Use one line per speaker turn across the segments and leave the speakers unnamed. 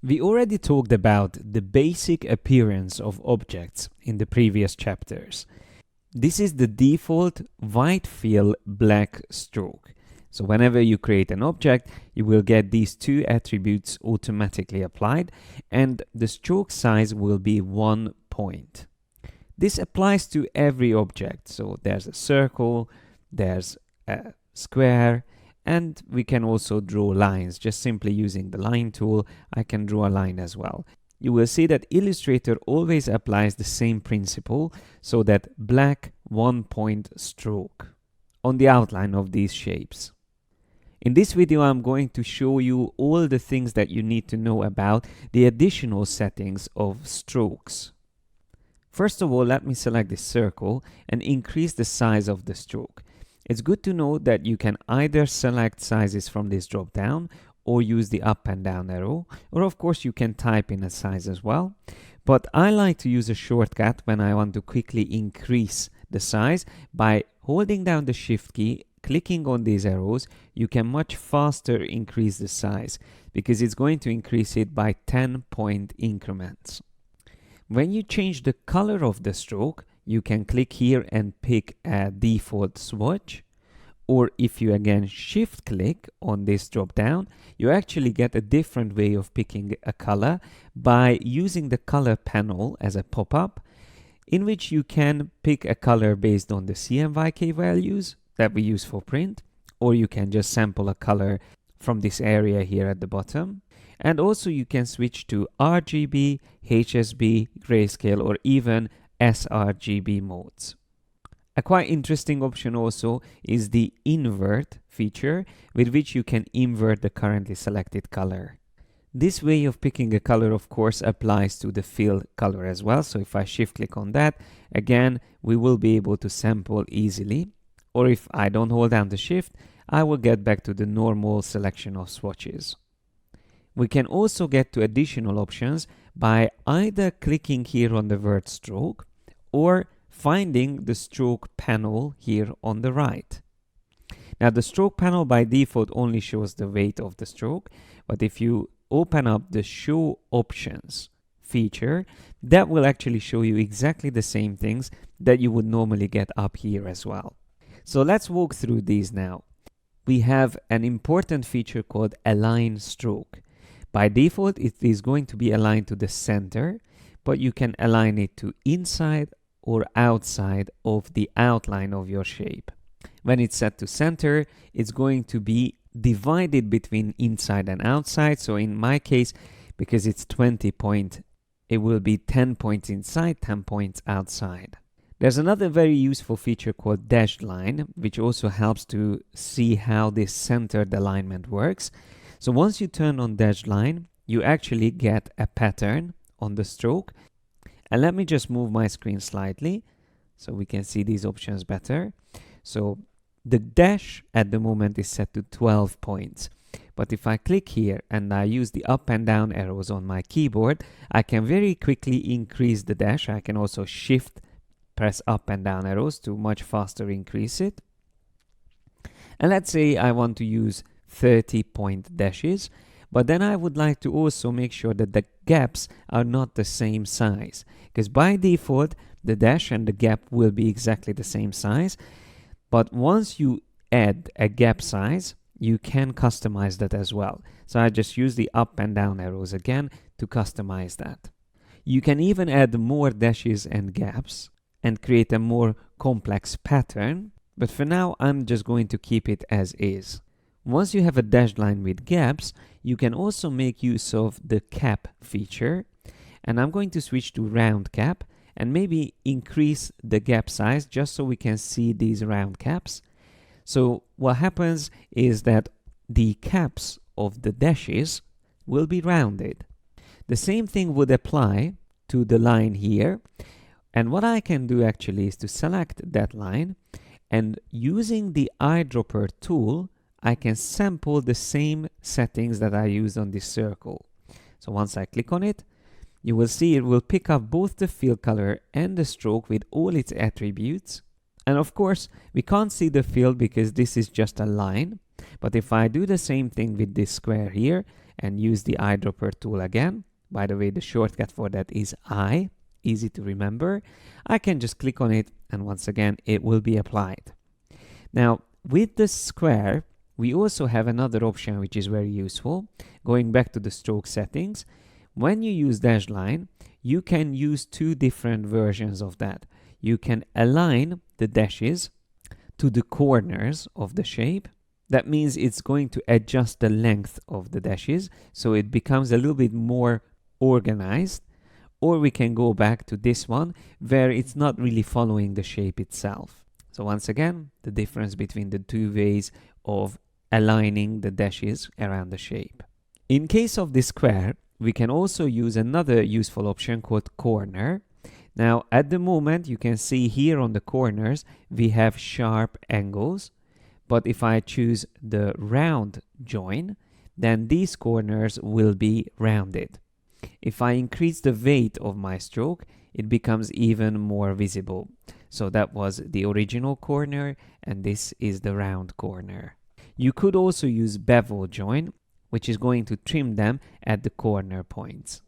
We already talked about the basic appearance of objects in the previous chapters. This is the default white fill black stroke. So whenever you create an object, you will get these two attributes automatically applied, and the stroke size will be 1 point. This applies to every object. So there's a circle, there's a square, and we can also draw lines. Just simply using the line tool, I can draw a line as well. You will see that Illustrator always applies the same principle, so that black 1 point stroke on the outline of these shapes. In this video, I'm going to show you all the things that you need to know about the additional settings of strokes. First of all, let me select this circle and increase the size of the stroke. It's good to know that you can either select sizes from this drop down or use the up and down arrow, or of course you can type in a size as well. But I like to use a shortcut when I want to quickly increase the size. By holding down the shift key, clicking on these arrows, you can much faster increase the size because it's going to increase it by 10-point increments. When you change the color of the stroke, you can click here and pick a default swatch, or if you again shift click on this drop down, you actually get a different way of picking a color by using the color panel as a pop-up, in which you can pick a color based on the CMYK values that we use for print, or you can just sample a color from this area here at the bottom. And also you can switch to RGB, HSB, grayscale, or even sRGB modes. A quite interesting option also is the invert feature, with which you can invert the currently selected color. This way of picking a color of course applies to the fill color as well. So if I shift click on that, again we will be able to sample easily. Or if I don't hold down the shift, I will get back to the normal selection of swatches. We can also get to additional options by either clicking here on the word stroke or finding the stroke panel here on the right. Now the stroke panel by default only shows the weight of the stroke, but if you open up the show options feature, that will actually show you exactly the same things that you would normally get up here as well. So let's walk through these now. We have an important feature called align stroke. By default, it is going to be aligned to the center, but you can align it to inside or outside of the outline of your shape. When it's set to center, it's going to be divided between inside and outside. So in my case, because it's 20 points, it will be 10 points inside, 10 points outside. There's another very useful feature called dashed line, which also helps to see how this centered alignment works. So once you turn on dashed line, you actually get a pattern on the stroke. And let me just move my screen slightly so we can see these options better. So the dash at the moment is set to 12 points. But if I click here and I use the up and down arrows on my keyboard, I can very quickly increase the dash. I can also press up and down arrows to much faster increase it. And let's say I want to use 30-point dashes, but then I would like to also make sure that the gaps are not the same size, because by default the dash and the gap will be exactly the same size, but once you add a gap size, you can customize that as well. So I just use the up and down arrows again to customize that. You can even add more dashes and gaps and create a more complex pattern, but for now I'm just going to keep it as is. Once you have a dashed line with gaps, you can also make use of the cap feature, and I'm going to switch to round cap and maybe increase the gap size just so we can see these round caps. So what happens is that the caps of the dashes will be rounded. The same thing would apply to the line here, and what I can do actually is to select that line, and using the eyedropper tool I can sample the same settings that I used on this circle. So once I click on it, you will see it will pick up both the fill color and the stroke with all its attributes. And of course, we can't see the fill because this is just a line. But if I do the same thing with this square here, and use the eyedropper tool again. By the way, the shortcut for that is I, easy to remember. I can just click on it, and once again, it will be applied. Now, with the square, we also have another option which is very useful. Going back to the stroke settings, when you use dashed line, you can use two different versions of that. You can align the dashes to the corners of the shape. That means it's going to adjust the length of the dashes, so it becomes a little bit more organized. Or we can go back to this one, where it's not really following the shape itself. So once again, the difference between the two ways of aligning the dashes around the shape. In case of the square, we can also use another useful option called corner. Now, at the moment, you can see here on the corners, we have sharp angles. But if I choose the round join, then these corners will be rounded. If I increase the weight of my stroke, it becomes even more visible. So that was the original corner, and this is the round corner. You could also use bevel join, which is going to trim them at the corner points.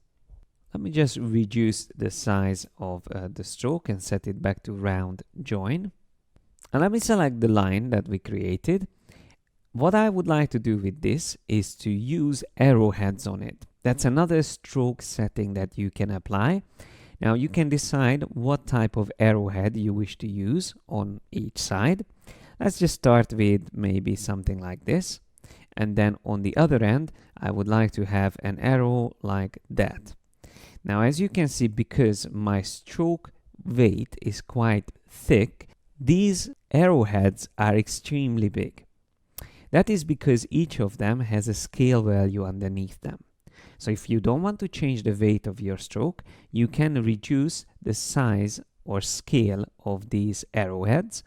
Let me just reduce the size of the stroke and set it back to round join. And let me select the line that we created. What I would like to do with this is to use arrowheads on it. That's another stroke setting that you can apply. Now you can decide what type of arrowhead you wish to use on each side. Let's just start with maybe something like this. And then on the other end, I would like to have an arrow like that. Now, as you can see, because my stroke weight is quite thick, these arrowheads are extremely big. That is because each of them has a scale value underneath them. So if you don't want to change the weight of your stroke, you can reduce the size or scale of these arrowheads.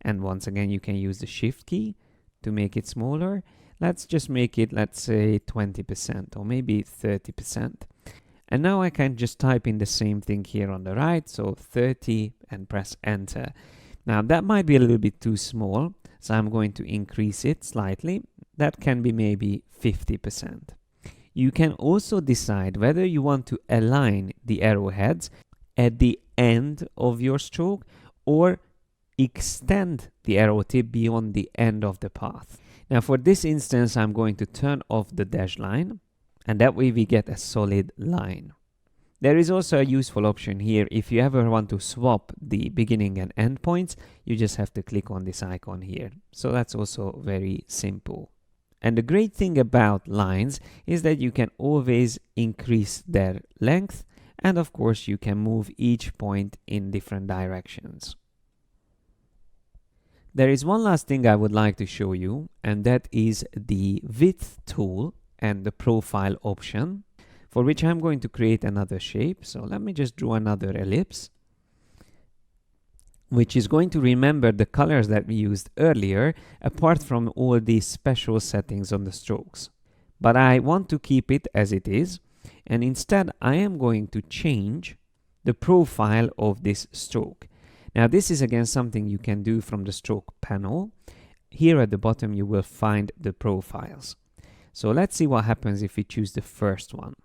And once again, you can use the shift key to make it smaller. Let's just make it, let's say 20% or maybe 30%. And now I can just type in the same thing here on the right, so 30, and press enter. Now that might be a little bit too small, so I'm going to increase it slightly. That can be maybe 50%. You can also decide whether you want to align the arrowheads at the end of your stroke or extend the arrow tip beyond the end of the path. Now for this instance, I'm going to turn off the dash line, and that way we get a solid line. There is also a useful option here. If you ever want to swap the beginning and end points, you just have to click on this icon here. So that's also very simple. And the great thing about lines is that you can always increase their length, and of course you can move each point in different directions. There is one last thing I would like to show you, and that is the width tool and the profile option, for which I'm going to create another shape. So let me just draw another ellipse, which is going to remember the colors that we used earlier, apart from all these special settings on the strokes. But I want to keep it as it is, and instead I am going to change the profile of this stroke. Now this is again something you can do from the stroke panel. Here at the bottom you will find the profiles. So let's see what happens if we choose the first one.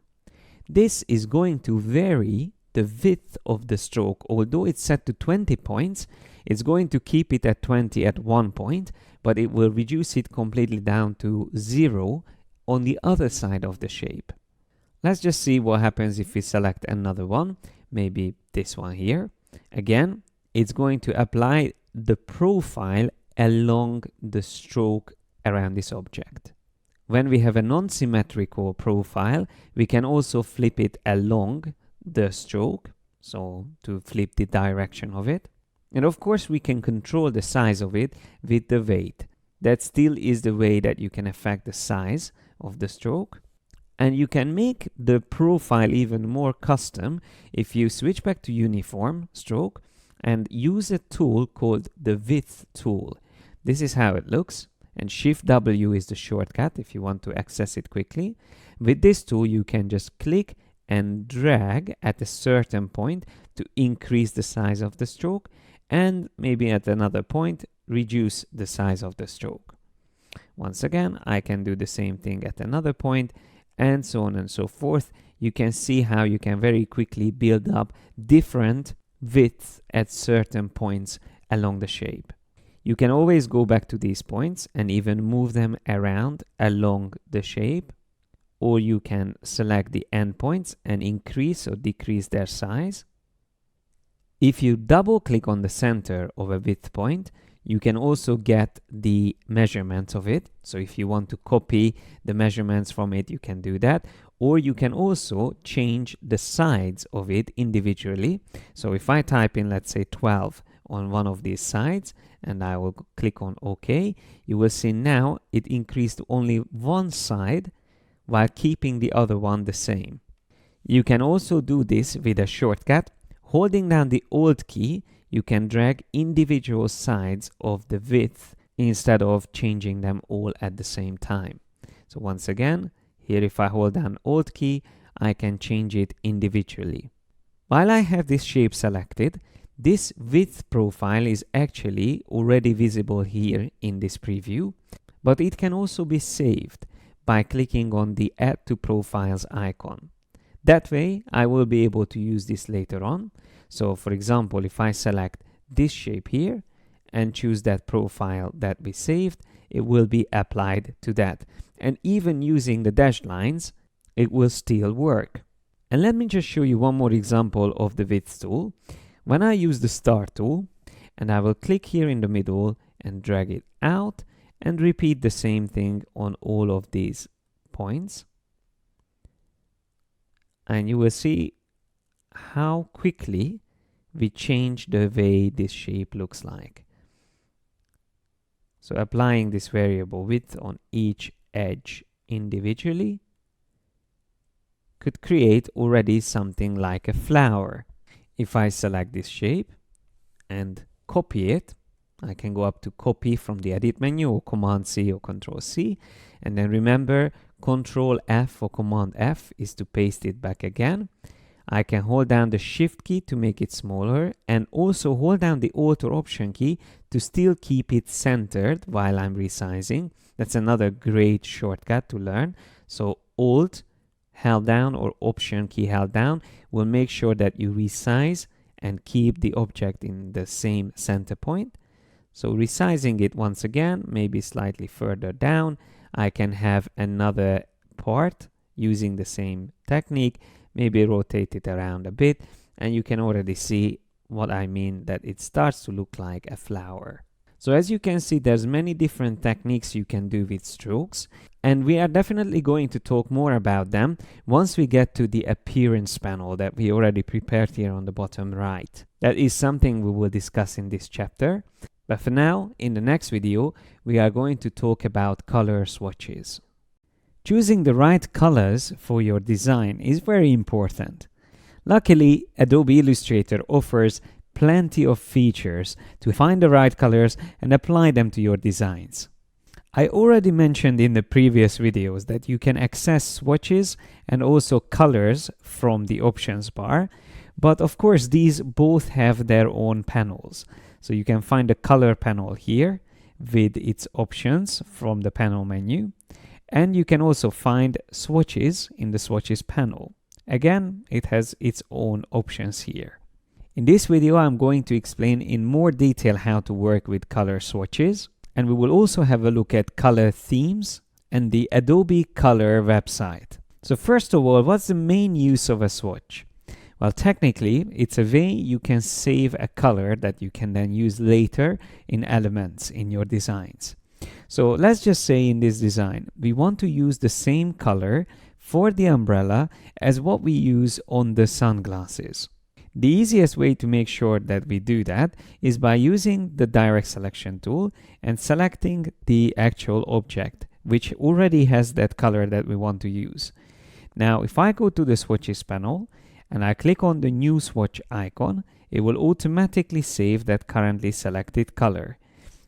This is going to vary the width of the stroke. Although it's set to 20 points, it's going to keep it at 20 at one point, but it will reduce it completely down to 0 on the other side of the shape. Let's just see what happens if we select another one, maybe this one here. Again, it's going to apply the profile along the stroke around this object. When we have a non-symmetrical profile, we can also flip it along the stroke, so to flip the direction of it. And of course, we can control the size of it with the weight. That still is the way that you can affect the size of the stroke. And you can make the profile even more custom if you switch back to uniform stroke and use a tool called the width tool. This is how it looks, and Shift W is the shortcut if you want to access it quickly. With this tool, you can just click and drag at a certain point to increase the size of the stroke, and maybe at another point reduce the size of the stroke. Once again, I can do the same thing at another point, and so on and so forth. You can see how you can very quickly build up different widths at certain points along the shape. You can always go back to these points and even move them around along the shape, or you can select the endpoints and increase or decrease their size. If you double click on the center of a width point, you can also get the measurements of it. So if you want to copy the measurements from it, you can do that. Or you can also change the sides of it individually. So if I type in, let's say 12 on one of these sides, and I will click on OK, you will see now it increased to only one side while keeping the other one the same. You can also do this with a shortcut. Holding down the Alt key, you can drag individual sides of the width instead of changing them all at the same time. So once again, here if I hold down Alt key, I can change it individually. While I have this shape selected, this width profile is actually already visible here in this preview, but it can also be saved by clicking on the Add to Profiles icon. That way, I will be able to use this later on. So for example, if I select this shape here and choose that profile that we saved, it will be applied to that. And even using the dashed lines, it will still work. And let me just show you one more example of the width tool. When I use the star tool, and I will click here in the middle and drag it out and repeat the same thing on all of these points. And you will see how quickly we change the way this shape looks like. So applying this variable width on each edge individually could create already something like a flower. If I select this shape and copy it, I can go up to copy from the edit menu or Command C or Control C, and then remember Control F or Command F is to paste it back again. I can hold down the Shift key to make it smaller, and also hold down the Alt or Option key to still keep it centered while I'm resizing. That's another great shortcut to learn. So Alt held down or Option key held down will make sure that you resize and keep the object in the same center point. So resizing it once again, maybe slightly further down, I can have another part using the same technique, maybe rotate it around a bit, and you can already see what I mean, that it starts to look like a flower. So as you can see, there's many different techniques you can do with strokes, and we are definitely going to talk more about them once we get to the appearance panel that we already prepared here on the bottom right. That is something we will discuss in this chapter. But for now, in the next video, we are going to talk about color swatches. Choosing the right colors for your design is very important. Luckily, Adobe Illustrator offers plenty of features to find the right colors and apply them to your designs. I already mentioned in the previous videos that you can access swatches and also colors from the options bar, but of course these both have their own panels. So you can find the color panel here with its options from the panel menu, and you can also find swatches in the swatches panel. Again, it has its own options here. In this video, I'm going to explain in more detail how to work with color swatches, and we will also have a look at color themes and the Adobe Color website. So first of all, what's the main use of a swatch? Well, technically, it's a way you can save a color that you can then use later in elements in your designs. So let's just say in this design, we want to use the same color for the umbrella as what we use on the sunglasses. The easiest way to make sure that we do that is by using the direct selection tool and selecting the actual object, which already has that color that we want to use. Now, if I go to the swatches panel and I click on the new swatch icon, it will automatically save that currently selected color.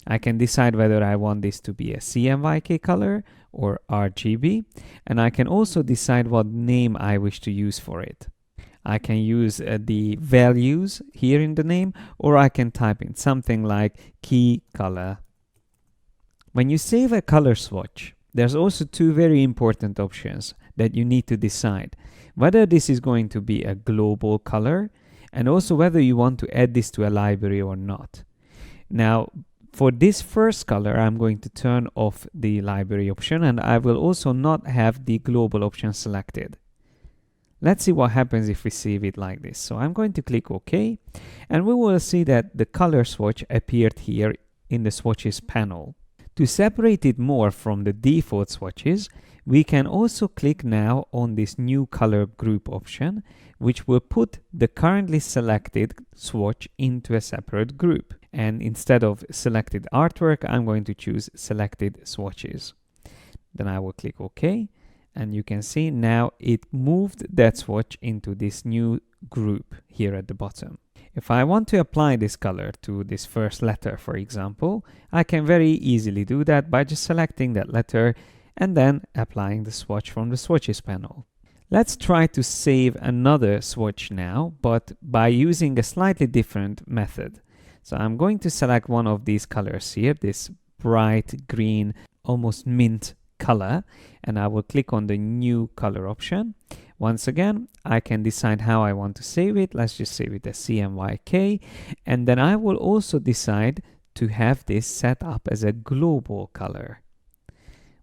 I can decide whether I want this to be a CMYK color or RGB, and I can also decide what name I wish to use for it. I can use the values here in the name, or I can type in something like key color. When you save a color swatch, there's also two very important options that you need to decide. Whether this is going to be a global color, and also whether you want to add this to a library or not. Now, for this first color, I'm going to turn off the library option, and I will also not have the global option selected. Let's see what happens if we save it like this. So I'm going to click OK, and we will see that the color swatch appeared here in the swatches panel. To separate it more from the default swatches, we can also click now on this new color group option, which will put the currently selected swatch into a separate group. And instead of selected artwork, I'm going to choose selected swatches. Then I will click OK, and you can see now it moved that swatch into this new group here at the bottom. If I want to apply this color to this first letter, for example, I can very easily do that by just selecting that letter and then applying the swatch from the swatches panel. Let's try to save another swatch now, but by using a slightly different method. So I'm going to select one of these colors here, this bright green, almost mint color, and I will click on the new color option. Once again, I can decide how I want to save it. Let's just save it as CMYK, and then I will also decide to have this set up as a global color.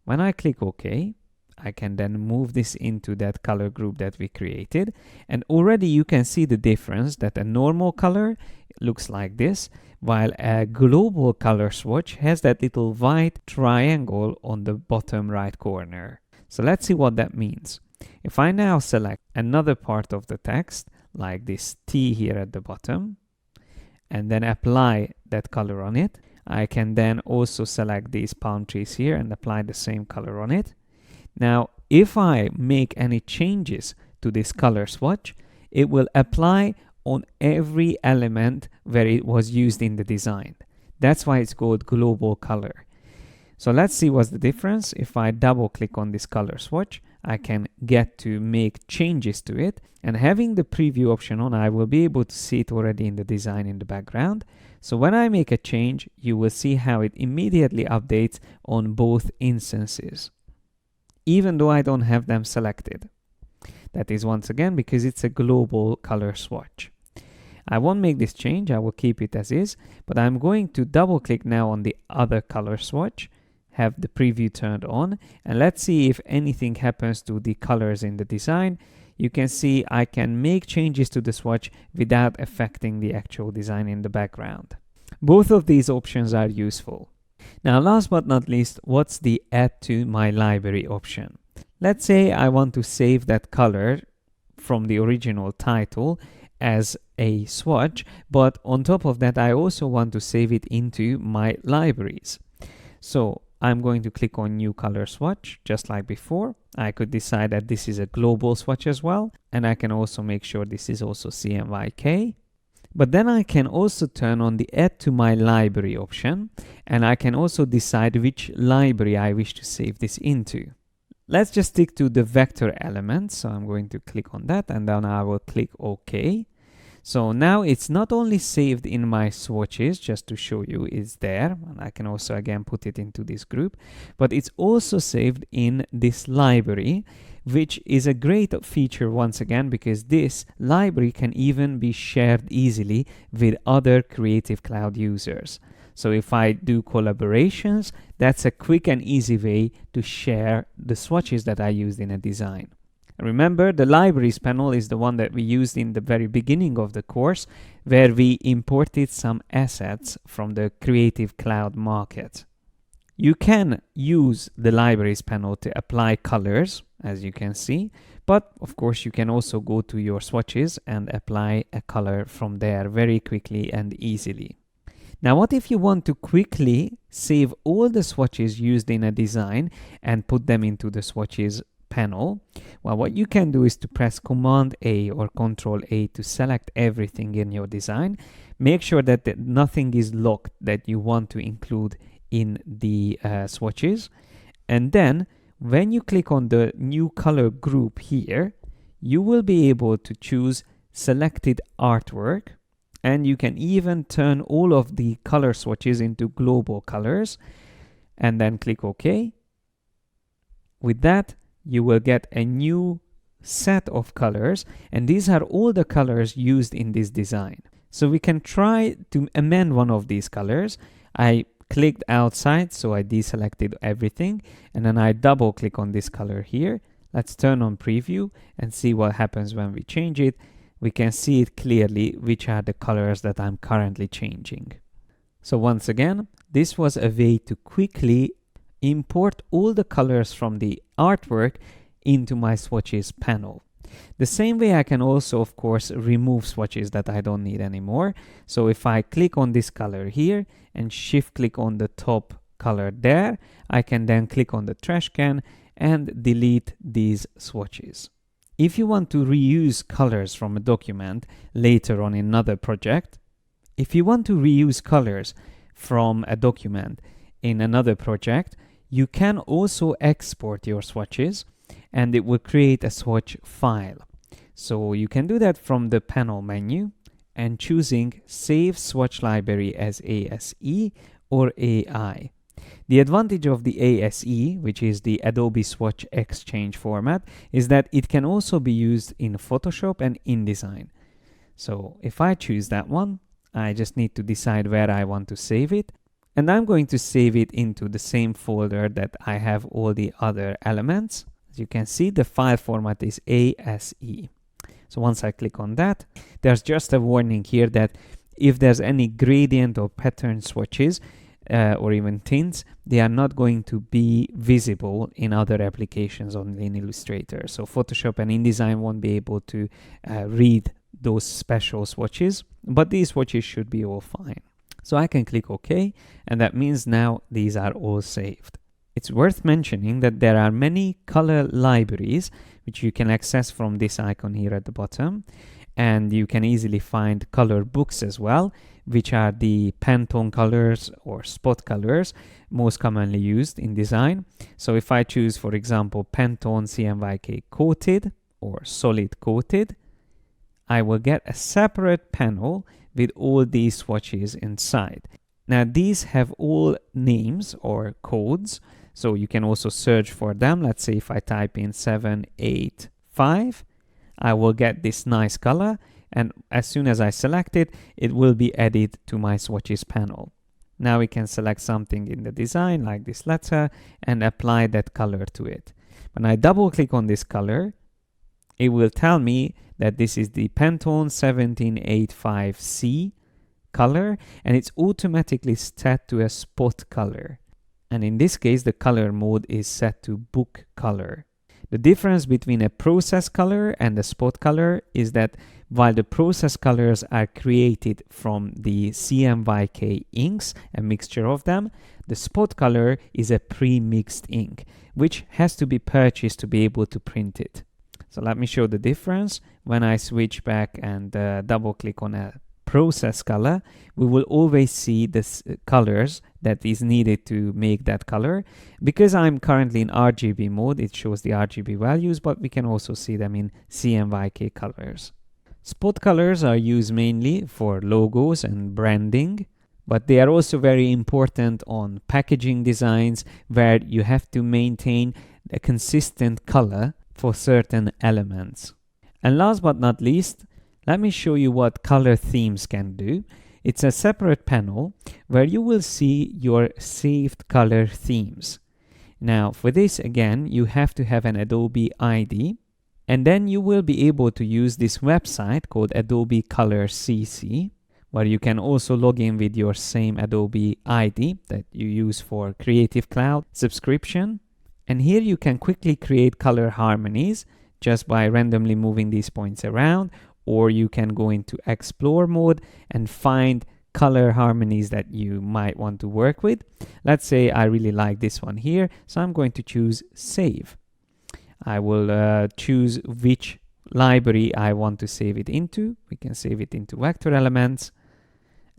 When I click OK, I can then move this into that color group that we created, and already you can see the difference that a normal color looks like this, while a global color swatch has that little white triangle on the bottom right corner. So let's see what that means. If I now select another part of the text, like this T here at the bottom, and then apply that color on it, I can then also select these palm trees here and apply the same color on it. Now, if I make any changes to this color swatch, it will apply on every element where it was used in the design. That's why it's called global color. So let's see what's the difference. If I double click on this color swatch, I can get to make changes to it, and having the preview option on, I will be able to see it already in the design in the background. So when I make a change, you will see how it immediately updates on both instances, even though I don't have them selected. That is once again because it's a global color swatch. I won't make this change, I will keep it as is, but I'm going to double click now on the other color swatch, have the preview turned on, and let's see if anything happens to the colors in the design. You can see I can make changes to the swatch without affecting the actual design in the background. Both of these options are useful. Now, last but not least, what's the add to my library option? Let's say I want to save that color from the original title as a swatch, but on top of that, I also want to save it into my libraries. So I'm going to click on new color swatch, just like before. I could decide that this is a global swatch as well, and I can also make sure this is also CMYK. But then I can also turn on the add to my library option, and I can also decide which library I wish to save this into. Let's just stick to the vector element. So I'm going to click on that, and then I will click OK. So now it's not only saved in my swatches, just to show you it's there, and I can also again put it into this group, but it's also saved in this library, which is a great feature once again, because this library can even be shared easily with other Creative Cloud users. So if I do collaborations, that's a quick and easy way to share the swatches that I used in a design. Remember, the libraries panel is the one that we used in the very beginning of the course, where we imported some assets from the Creative Cloud market. You can use the libraries panel to apply colors, as you can see, but of course you can also go to your swatches and apply a color from there very quickly and easily. Now, what if you want to quickly save all the swatches used in a design and put them into the swatches panel? Well, what you can do is to press Command A or Control A to select everything in your design. Make sure that nothing is locked that you want to include in the swatches. And then when you click on the new color group here, you will be able to choose selected artwork, and you can even turn all of the color swatches into global colors, and then click OK. with that, you will get a new set of colors, and these are all the colors used in this design. So we can try to amend one of these colors. I clicked outside, so I deselected everything, and then I double click on this color here. Let's turn on preview and see what happens when we change it. We can see it clearly which are the colors that I'm currently changing. So once again, this was a way to quickly import all the colors from the artwork into my swatches panel. The same way I can also, of course, remove swatches that I don't need anymore. So if I click on this color here and shift click on the top color there, I can then click on the trash can and delete these swatches. If you want to reuse colors from a document later on in another project, you can also export your swatches and it will create a swatch file. So you can do that from the panel menu and choosing Save Swatch Library as ASE or AI. The advantage of the ASE, which is the Adobe Swatch Exchange format, is that it can also be used in Photoshop and InDesign. So if I choose that one, I just need to decide where I want to save it. And I'm going to save it into the same folder that I have all the other elements. As you can see, the file format is ASE. So once I click on that, there's just a warning here that if there's any gradient or pattern swatches or even tints, they are not going to be visible in other applications on in Illustrator. So Photoshop and InDesign won't be able to read those special swatches, but these swatches should be all fine. So I can click OK, and that means now these are all saved. It's worth mentioning that there are many color libraries which you can access from this icon here at the bottom, and you can easily find color books as well, which are the Pantone colors or spot colors most commonly used in design. So if I choose, for example, Pantone CMYK Coated or Solid Coated, I will get a separate panel with all these swatches inside. Now these have all names or codes, so you can also search for them. Let's say if I type in 785, I will get this nice color, and as soon as I select it, it will be added to my swatches panel. Now we can select something in the design like this letter and apply that color to it. When I double click on this color, it will tell me that this is the Pantone 1785C color, and it's automatically set to a spot color. And in this case, the color mode is set to book color. The difference between a process color and a spot color is that while the process colors are created from the CMYK inks, a mixture of them, the spot color is a pre-mixed ink, which has to be purchased to be able to print it. So let me show the difference. When I switch back and double click on a process color, we will always see the colors that is needed to make that color. Because I'm currently in RGB mode, it shows the RGB values, but we can also see them in CMYK colors. Spot colors are used mainly for logos and branding, but they are also very important on packaging designs where you have to maintain a consistent color for certain elements. And last but not least, let me show you what color themes can do. It's a separate panel where you will see your saved color themes. Now for this, again, you have to have an Adobe ID, and then you will be able to use this website called Adobe Color CC, where you can also log in with your same Adobe ID that you use for Creative Cloud subscription. And here you can quickly create color harmonies just by randomly moving these points around, or you can go into explore mode and find color harmonies that you might want to work with. Let's say I really like this one here, so I'm going to choose save. I will choose which library I want to save it into. We can save it into vector elements,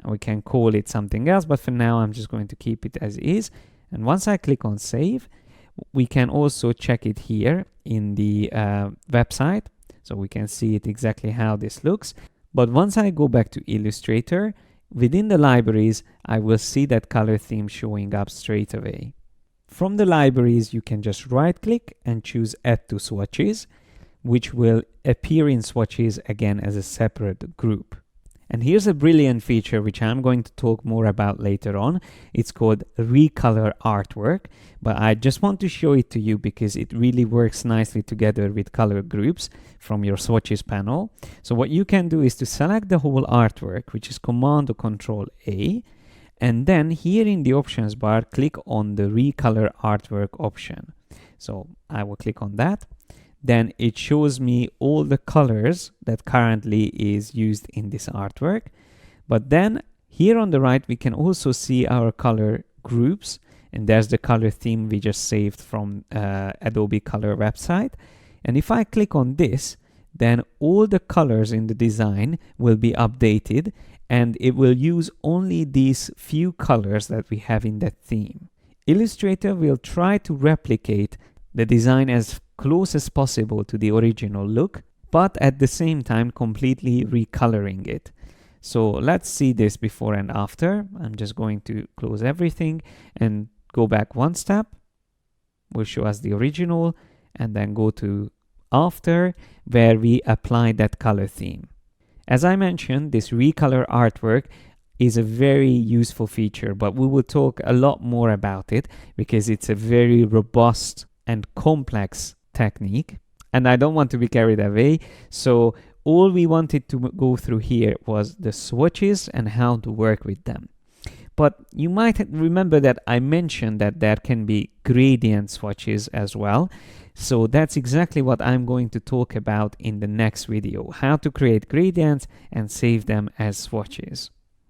and we can call it something else, but for now I'm just going to keep it as is. And once I click on save, we can also check it here in the website, so we can see it exactly how this looks. But once I go back to Illustrator, within the libraries, I will see that color theme showing up straight away. From the libraries, you can just right click and choose Add to Swatches, which will appear in Swatches again as a separate group. And here's a brilliant feature which I'm going to talk more about later on. It's called Recolor Artwork, but I just want to show it to you because it really works nicely together with color groups from your Swatches panel. So what you can do is to select the whole artwork, which is Command or Control A, and then here in the options bar, click on the Recolor Artwork option. So I will click on that. Then it shows me all the colors that currently is used in this artwork. But then here on the right, we can also see our color groups. And there's the color theme we just saved from Adobe Color website. And if I click on this, then all the colors in the design will be updated, and it will use only these few colors that we have in that theme. Illustrator will try to replicate the design as close as possible to the original look, but at the same time completely recoloring it. So let's see this before and after. I'm just going to close everything and go back one step. Will show us the original, and then go to after, where we apply that color theme. As I mentioned, this recolor artwork is a very useful feature, but we will talk a lot more about it because it's a very robust and complex technique, and I don't want to be carried away. So all we wanted to go through here was the swatches and how to work with them. But you might remember that I mentioned that there can be gradient swatches as well. So that's exactly what I'm going to talk about in the next video, how to create gradients and save them as swatches.